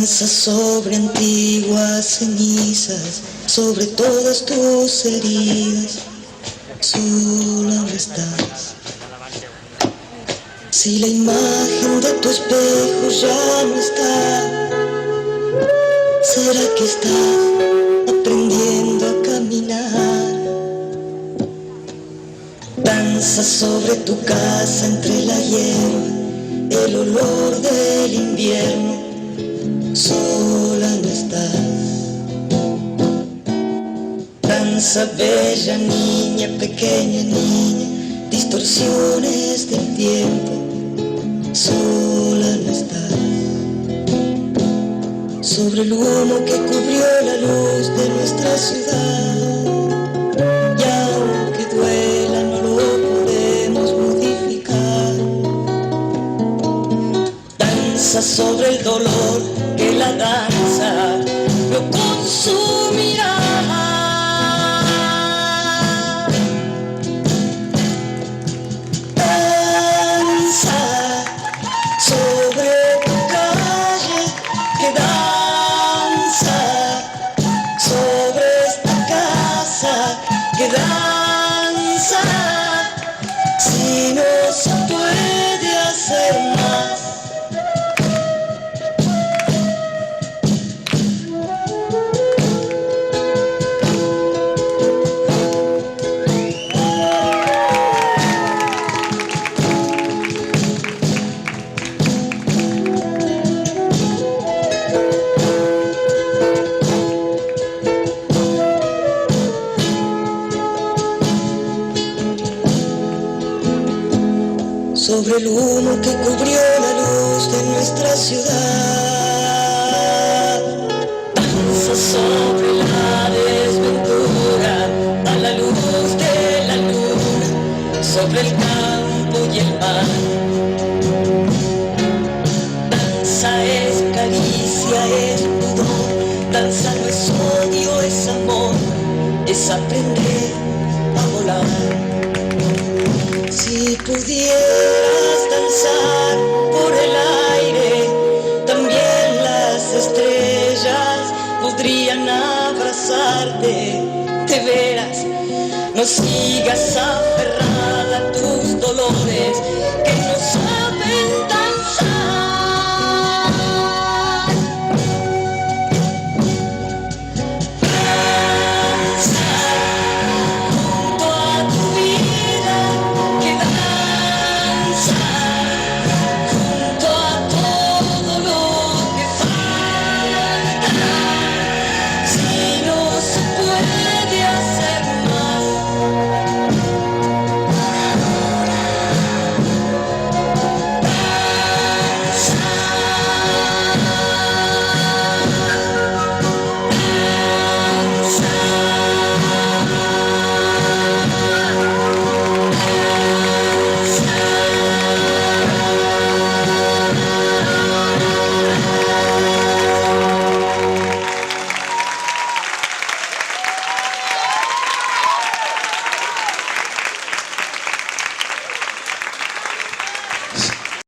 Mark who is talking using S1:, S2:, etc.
S1: Danza sobre antiguas cenizas, sobre todas tus heridas, sola no estás. Si la imagen de tu espejo ya no está, ¿será que estás aprendiendo a caminar? Danza sobre tu casa entre la hierba, el olor del invierno, sola no estás. Danza bella niña, pequeña niña, distorsiones del tiempo, sola no estás. Sobre el humo que cubrió la luz de nuestra ciudad, y aunque duela no lo podemos modificar. Danza sobre el dolor que la danza lo consumirá. Danza sobre tu calle, que danza sobre esta casa, que danza si no se puede hacer más. Sobre el humo que cubrió la luz de nuestra ciudad, danza sobre la desventura, a la luz de la luna, sobre el campo y el mar. Danza es caricia, es pudor, danza no es odio, es amor, es aprender a volar. Si pudieras danzar por el aire, también las estrellas podrían abrazarte. De veras, no sigas aferrada a tus dolores,